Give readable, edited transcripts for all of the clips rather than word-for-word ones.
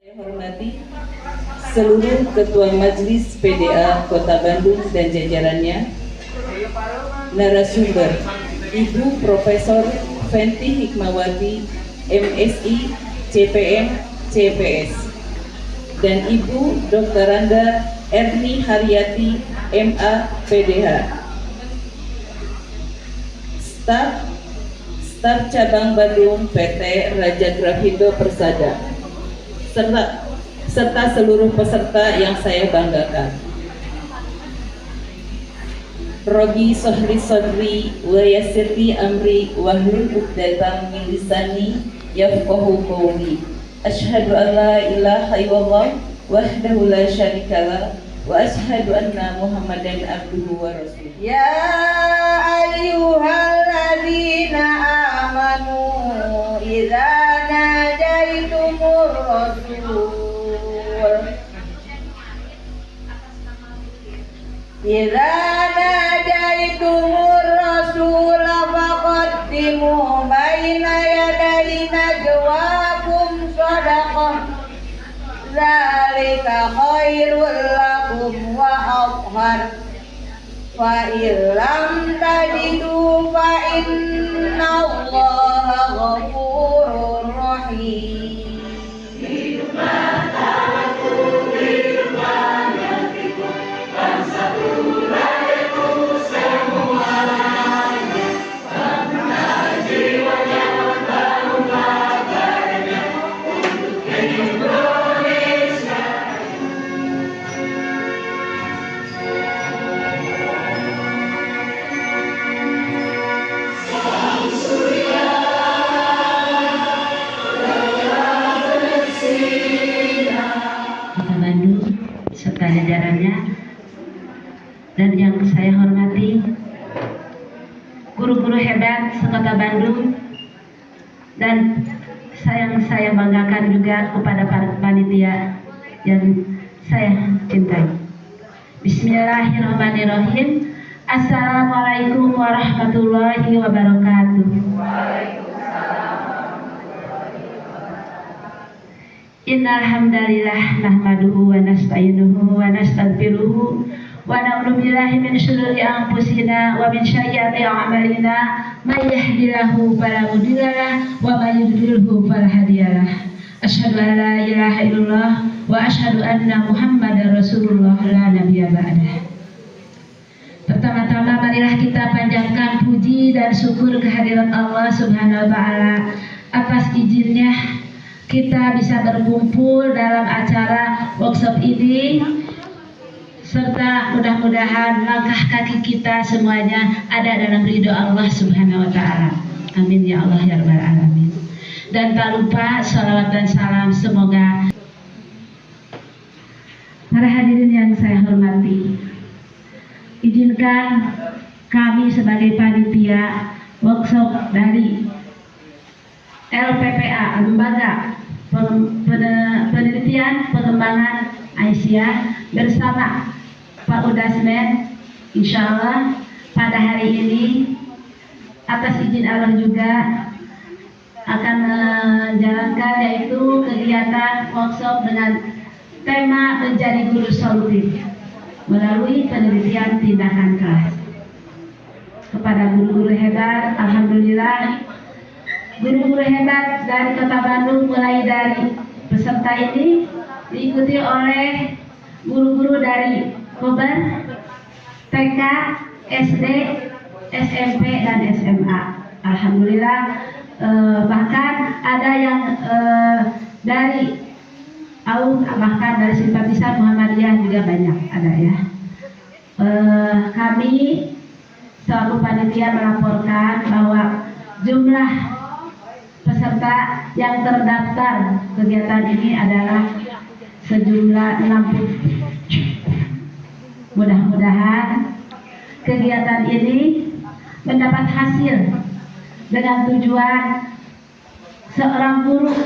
Saya hormati seluruh Ketua Majelis PDA Kota Bandung dan jajarannya, narasumber Ibu Profesor Fenty Hikmawati, MSI, CPM, CPS, dan Ibu Dr. Randa Erni Haryati, MA, PDH, Staf Cabang Bandung PT Raja Grafindo Persada, serta seluruh peserta yang saya banggakan. Robi Sohri Sodri wa Yassirli Amri wahlul 'uqdatam min lisani yafqahu qawli. Asyhadu an la ilaha illallah wahdahu la syarikalah wa asyhadu anna Muhammadan abduhu wa rasuluh. Ya ayyuhalladzina amanu idza najaitumur rasul idza najaitumur rasul faqaddimu baina yaday najwakum shadaqah dzalika khairul lakum wa athhar fa illam tajidu fa innallaha ghafurur rahim. Serta jajarannya, dan yang saya hormati guru-guru hebat sekota Bandung, dan saya banggakan juga kepada para panitia yang saya cintai. Bismillahirrahmanirrahim. Assalamualaikum warahmatullahi wabarakatuh. Innal hamdalillah nahmaduhu wa nasta'inuhu wa nastaghfiruhu wa na'udzu billahi min shururi anfusina wa min sayyiati a'malina may yahdihillahu fala mudhillalah wa may yudhlilhu fala hadiyalah. Asyhadu an la ilaha illallah wa asyhadu anna Muhammadar Rasulullah la nabiyya ba'dah. Pertama-tama marilah kita panjatkan puji dan syukur kehadirat Allah Subhanahu wa taala atas izinnya kita bisa berkumpul dalam acara workshop ini, serta mudah-mudahan langkah kaki kita semuanya ada dalam ridho Allah Subhanahu wa taala. Amin ya Allah ya rabbal alamin. Dan tak lupa salawat dan salam semoga para hadirin yang saya hormati, izinkan kami sebagai panitia workshop dari LPPA, Lembaga Penelitian Pengembangan Aisyah, bersama Pak Udasmen, insya Allah pada hari ini atas izin Allah juga akan menjalankan yaitu kegiatan workshop dengan tema menjadi guru solutif melalui penelitian tindakan kelas. Kepada guru-guru hebat, alhamdulillah guru-guru hebat dari Kota Bandung, mulai dari peserta ini diikuti oleh guru-guru dari Kober, TK, SD, SMP, dan SMA. Alhamdulillah, bahkan ada yang dari bahkan dari simpatisan Muhammadiyah juga banyak ada ya. Kami selaku panitia melaporkan bahwa jumlah peserta yang terdaftar kegiatan ini adalah sejumlah 60. Mudah-mudahan kegiatan ini mendapat hasil dengan tujuan seorang guru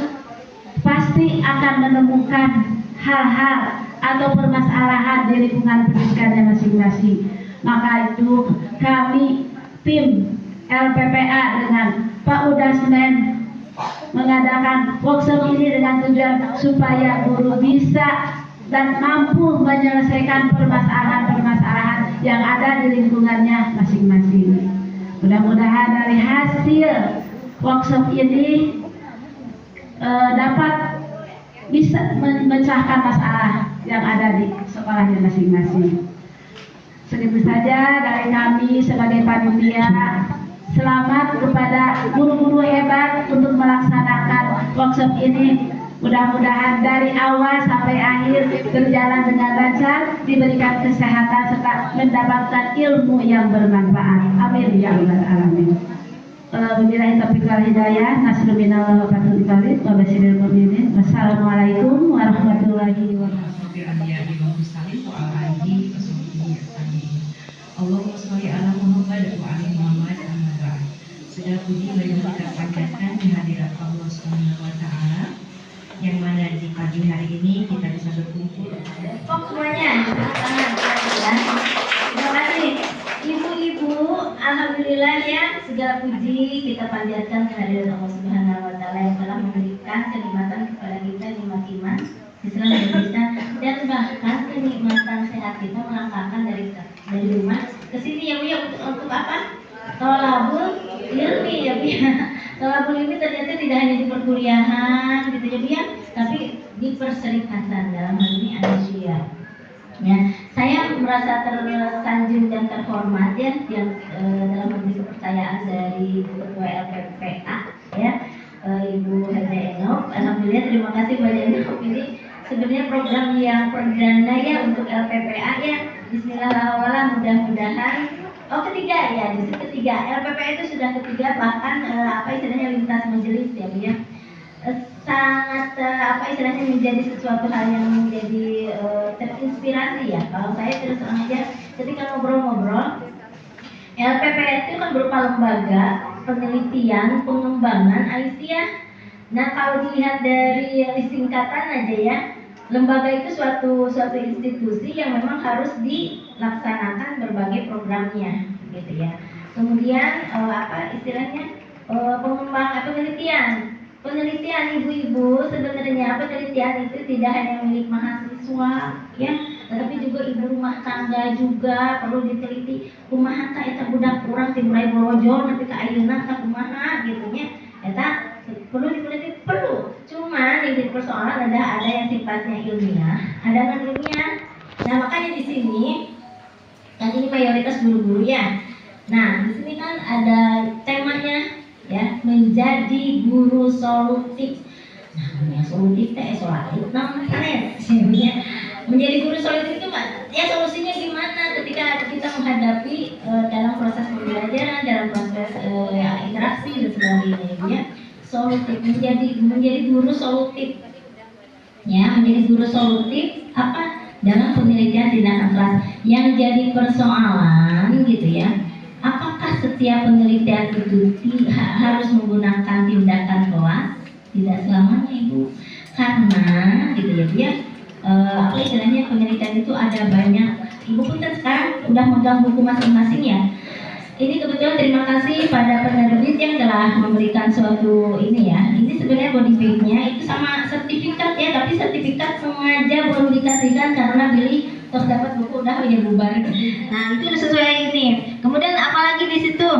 pasti akan menemukan hal-hal atau permasalahan di lingkungan pendidikannya masing-masing. Maka itu kami tim LPPA dengan Pak Udasmen mengadakan workshop ini dengan tujuan supaya guru bisa dan mampu menyelesaikan permasalahan-permasalahan yang ada di lingkungannya masing-masing. Mudah-mudahan dari hasil workshop ini dapat bisa memecahkan masalah yang ada di sekolahnya masing-masing. Segitu saja dari kami sebagai panitia. Selamat kepada guru-guru hebat untuk melaksanakan workshop ini. Mudah-mudahan dari awal sampai akhir berjalan dengan lancar, diberikan kesehatan serta mendapatkan ilmu yang bermanfaat. Amin ya rabbal alamin. Wabillahi taufiq wal hidayah. Nasrul minallah wa fathul qarib wa basyiril mu'minin. Wassalamualaikum warahmatullahi wabarakatuh. Allahumma sholli ala Muhammad wa ali Muhammad amma ba'd. Segala puji marilah kita panjatkan di hadirat Allah Subhanahu wa taala yang mana di pagi hari ini kita bisa berkumpul. Kok semuanya tangan ya. Terima kasih ibu-ibu, alhamdulillah ya, segala puji kita panjatkan kehadirat Allah Subhanahu wa taala yang telah memberikan kenikmatan kepada kita nikmat iman, Islam dan Kristen, dan bahkan kenikmatan sehat kita melangkahkan dari rumah ke sini ya Bu ya, untuk apa? Tolabul ilmi ya Bu ya. Tolabul ilmi ternyata tidak hanya di perkuliahan gitu ya Bu ya, tapi di perserikatan, dalam hal ini Anusia. Ya, saya merasa tersanjung dan terhormat ya yang dalam bentuk kepercayaan dari Ketua LPPA ya, Ibu Haja Enok. Alhamdulillah, terima kasih banyak Enok. Ini sebenarnya program yang perdana ya untuk LPPA ya. Bismillahirrahmanirrahim, mudah-mudahan ketiga ya, justru ketiga. LPPA itu sudah ketiga, bahkan istilahnya lintas majelis ya Bu ya. Sangat istilahnya menjadi sesuatu hal yang menjadi terinspirasi ya. Kalau saya terus terang aja ketika ngobrol-ngobrol, LPPA itu kan berupa lembaga penelitian pengembangan Aisyah. Nah kalau dilihat dari singkatan aja ya, lembaga itu suatu institusi yang memang harus dilaksanakan berbagai programnya gitu ya. Kemudian istilahnya penelitian ibu-ibu, sebenarnya penelitian itu tidak hanya milik mahasiswa ya, tetapi juga ibu rumah tangga juga perlu diteliti. Kumaha ta eta budak urang ti mulai borojol nepi ka ayeuna ka kumaha gitu nya. Eta perlu diteliti, perlu. Cuman yang jadi persoalan ada yang sifatnya ilmiah, ada non ilmiah. Nah, makanya di sini kan ini mayoritas guru-guru ya. Nah, di sini kan ada temanya ya, menjadi guru solutif. Nah, yang solutif teh solutif namanya sebenarnya. Menjadi guru solutif itu ya solusinya gimana ketika kita menghadapi dalam proses pembelajaran, dalam proses interaksi dan sebagainya ya. Solutif, menjadi guru solutif. Ya, menjadi guru solutif apa? Dalam penelitian tindakan kelas yang jadi persoalan gitu ya. Apakah setiap penelitian itu harus menggunakan tindakan kelas? Tidak selamanya Ibu, karena gitu ya dia istilahnya penelitian itu ada banyak. Ibu pun kan sekarang udah megang buku masing-masing ya. Ini kebetulan terima kasih pada penerbit yang telah memberikan suatu ini ya. Ini sebenarnya body bag-nya itu sama sertifikat ya, tapi sertifikat sengaja belum dikasihkan karena beli terus dapat buku udah ya bubar. Nah itu udah sesuai ini. Kemudian apalagi di situ?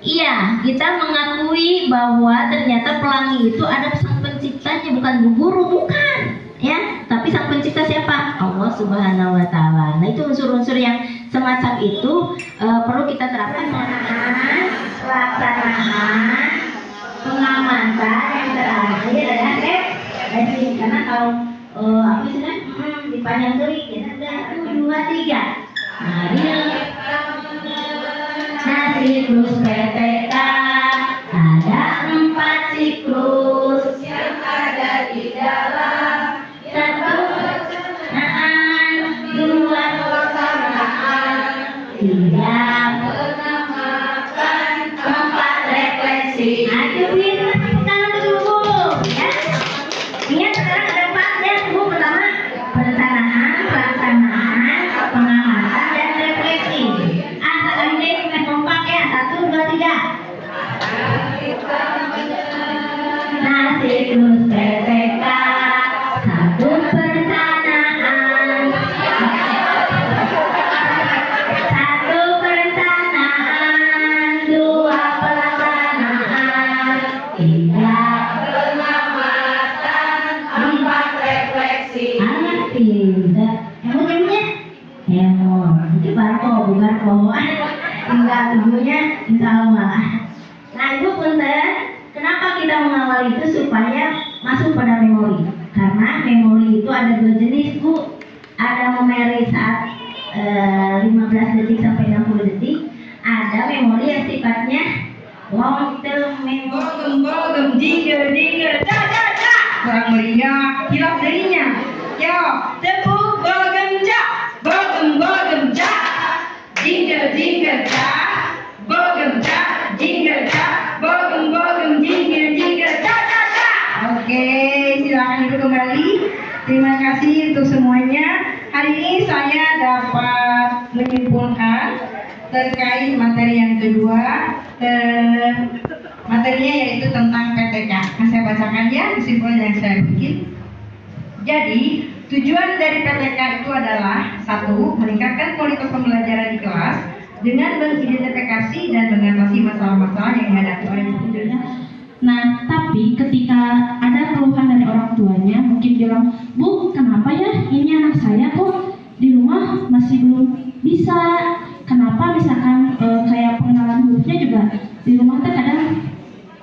Iya, kita mengakui bahwa ternyata pelangi itu ada sang penciptanya, bukan bu guru, bukan ya, tapi sang pencipta siapa? Allah Subhanahu wa taala. Nah, itu unsur-unsur yang semacam itu perlu kita terapkan pelaksanaan pengamatan yang terakhir adalah refleksi. Karena kalau dipanjang deui ya ada 1 2 3. Nah, siklus PTK ada 4 siklus yang ada di dalam. 1 pelaksanaan, 2 pelaksanaan, 3 pengamatan, 4 refleksi. Ayo pindah tangan dulu ya. Ingat sekarang ada 4 ya Bu. Pertama perencanaan, pelaksanaan, pengamatan dan refleksi. Asal ini kompak ya. 1 2 3. siklus PPK, satu perencanaan, dua pelaksanaan, tiga pengamatan, empat refleksi. Tidak, emangnya? Itu barko, tinggal ibunya insya Allah. Nah ibu punten, kenapa kita mengawal itu supaya masuk pada memori? Karena memori itu ada dua jenis bu. Ada memori saat 15 detik sampai 60 detik. Ada memori yang sifatnya long term memory. Bogem, jingle, kurang meriah, hilap darinya. Yo, tepuk bogem, jingle, bogem, jingle, jingle, Oke, silakan ibu kembali. Terima kasih untuk semuanya. Hari ini saya dapat menyimpulkan terkait materi yang kedua. Materinya yaitu tentang PTK. Nah, saya bacakan ya kesimpulan yang saya bikin. Jadi, tujuan dari PTK itu adalah satu, meningkatkan kualitas pembelajaran di kelas dengan mengidentifikasi dan mengatasi masalah-masalah yang dihadapi oleh muridnya. Nah, tapi ketika ada keluhan dari orang tuanya, mungkin bilang, Bu, kenapa ya ini anak saya kok di rumah masih belum bisa? Kenapa misalkan kayak pengenalan hurufnya juga di rumah tuh kadang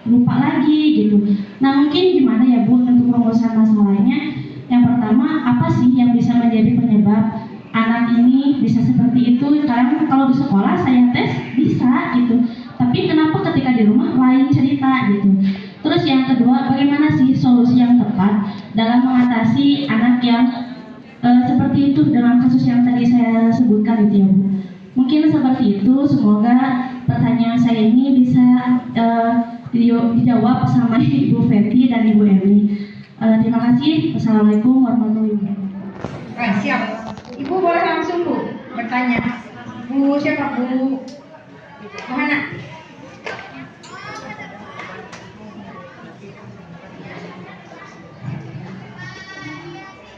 lupa lagi gitu. Nah, mungkin gimana ya Bu untuk perumusan masalahnya? Yang pertama, apa sih yang bisa menjadi penyebab anak ini bisa seperti itu? Karena kalau di sekolah saya tes bisa gitu. Tapi kenapa ketika di rumah lain cerita gitu. Terus yang kedua, bagaimana sih solusi yang tepat dalam mengatasi anak yang seperti itu dengan kasus yang tadi saya sebutkan gitu ya Bu. Mungkin seperti itu, semoga pertanyaan saya ini bisa dijawab sama Ibu Fetty dan Ibu Emi. Terima kasih. Assalamualaikum warahmatullahi wabarakatuh. Siap. Ibu boleh langsung Bu bertanya. Bu siapa Bu? Mana?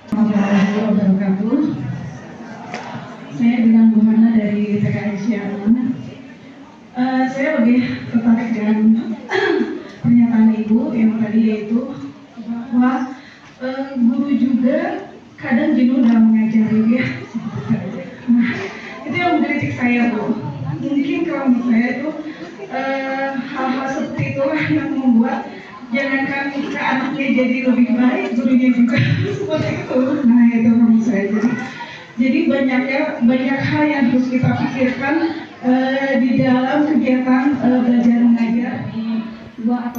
Assalamualaikum wabarakatuh. Saya dengan Bu Hana dari TKI Siangan. Saya lebih tertarik dengan pernyataan Ibu yang tadi yaitu bahwa guru juga kadang jenuh dalam mengajari ya. Nah, itu yang mengkritik saya Bu. Mungkin kalau menurut saya itu hal-hal seperti itulah yang membuat jangankan ke anaknya jadi lebih baik, gurunya juga seperti itu. Nah itu menurut saya. Jadi banyak hal yang harus kita pikirkan di dalam kegiatan belajar mengajar di luar